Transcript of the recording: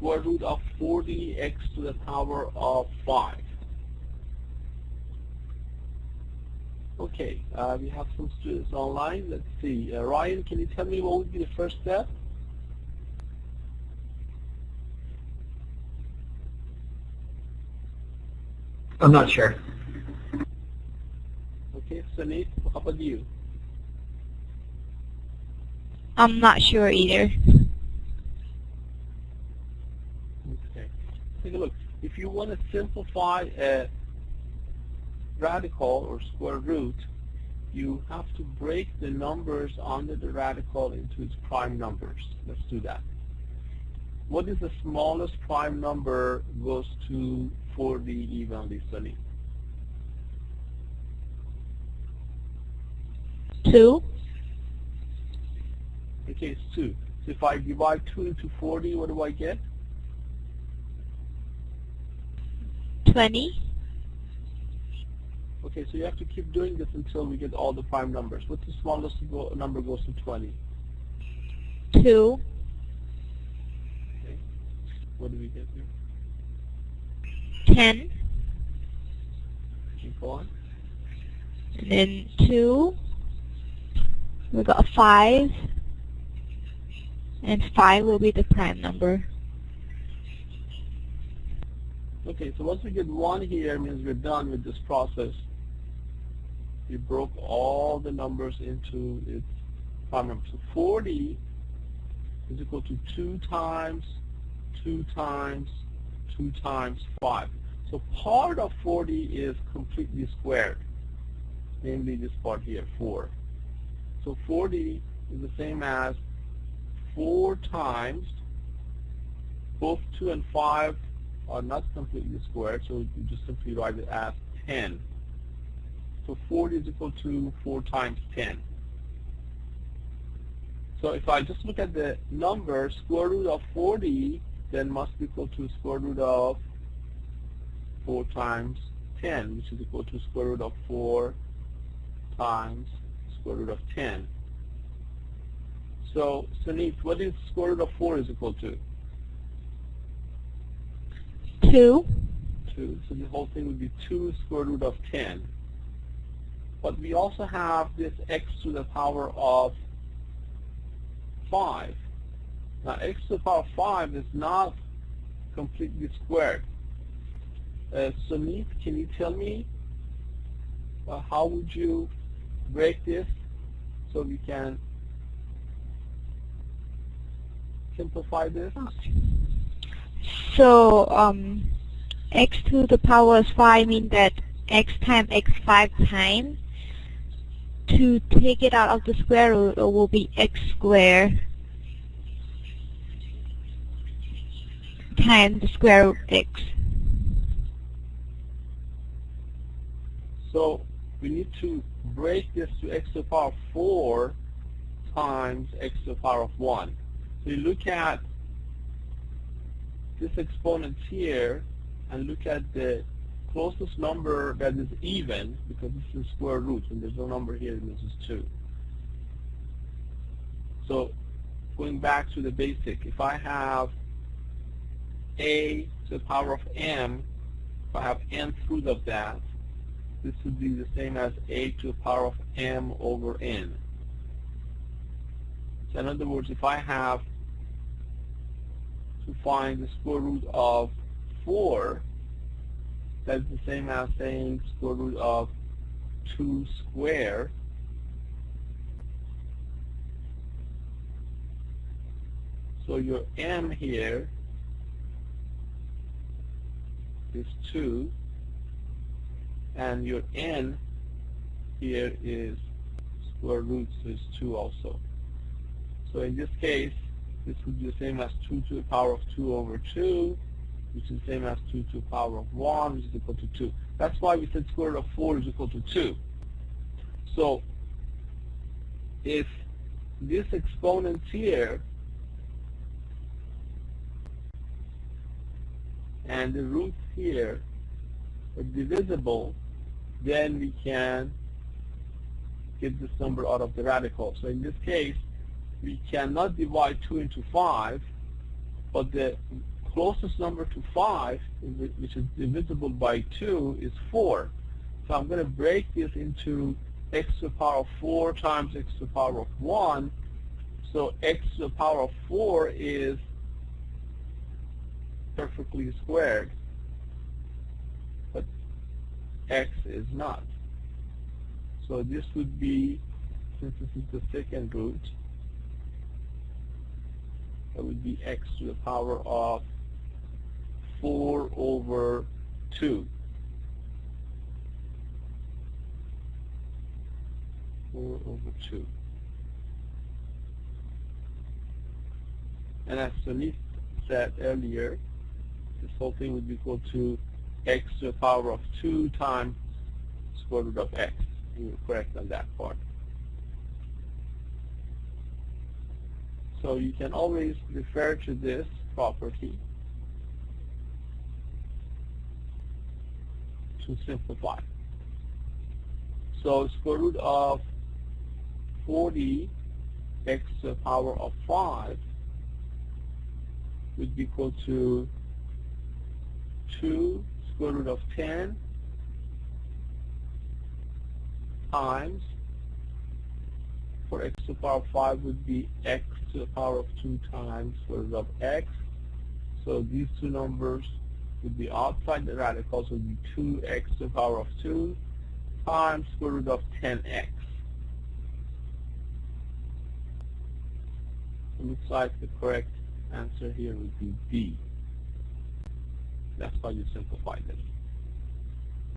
square root of 40x to the power of 5. Okay, we have some students online. Let's see. Ryan, can you tell me what would be the first step? I'm not sure. Okay, Sunit, how about you? I'm not sure either. Okay, take a look. If you want to simplify a radical or square root, you have to break the numbers under the radical into its prime numbers. Let's do that. What is the smallest prime number goes to 40 evenly, Sunny? 2. Okay, it's 2. So if I divide 2 into 40, what do I get? 20. Okay, so you have to keep doing this until we get all the prime numbers. What's the smallest number goes to 20? 2. Okay. What do we get here? 10. Keep on. And then 2. We got 5. And 5 will be the prime number. Okay, so once we get 1 here, it means we're done with this process. We broke all the numbers into its prime number. So 40 is equal to 2 times 2 times 2 times 5. So part of 40 is completely squared, namely this part here, 4. So 40 is the same as 4 times, both 2 and 5 are not completely squared, so you just simply write it as 10. So 40 is equal to 4 times 10. So if I just look at the number, square root of 40 then must be equal to square root of 4 times 10, which is equal to square root of 4 times square root of 10. So, Sunit, what is square root of 4 is equal to? 2. 2. So the whole thing would be 2 square root of 10. But we also have this x to the power of 5. Now, x to the power of 5 is not completely squared. Sunit, can you tell me how would you break this so we can simplify this? So x to the power of 5 means that x times x 5 times. To take it out of the square root, it will be x squared times the square root of x. So we need to break this to x to the power of 4 times x to the power of 1. So you look at this exponent here and look at the closest number that is even, because this is square root and there's no number here, and this is 2. So going back to the basic, if I have a to the power of m, if I have nth root of that, this would be the same as a to the power of m over n. So in other words, if I have to find the square root of 4, that's the same as saying square root of 2 squared. So your m here is 2, and your n here is square root, so it's 2 also. So in this case, this would be the same as 2 to the power of 2 over 2, which is the same as 2 to the power of 1, which is equal to 2. That's why we said square root of 4 is equal to 2. So if this exponent here and the root here are divisible, then we can get this number out of the radical. So in this case, we cannot divide 2 into 5, but the closest number to 5, which is divisible by 2, is 4. So I'm going to break this into x to the power of 4 times x to the power of 1. So x to the power of 4 is perfectly squared, but x is not. So this would be, since this is the second root, that would be x to the power of 4 over 2. 4 over 2. And as Sunit said earlier, this whole thing would be equal to x to the power of 2 times square root of x. You were correct on that part. So you can always refer to this property to simplify. So square root of 40 x to the power of 5 would be equal to 2 square root of 10 times, for x to the power of 5 would be x to the power of 2 times square root of x. So these two numbers would be outside the radicals, would be 2x to the power of 2 times square root of 10x. It looks like the correct answer here would be B. That's why you simplified it.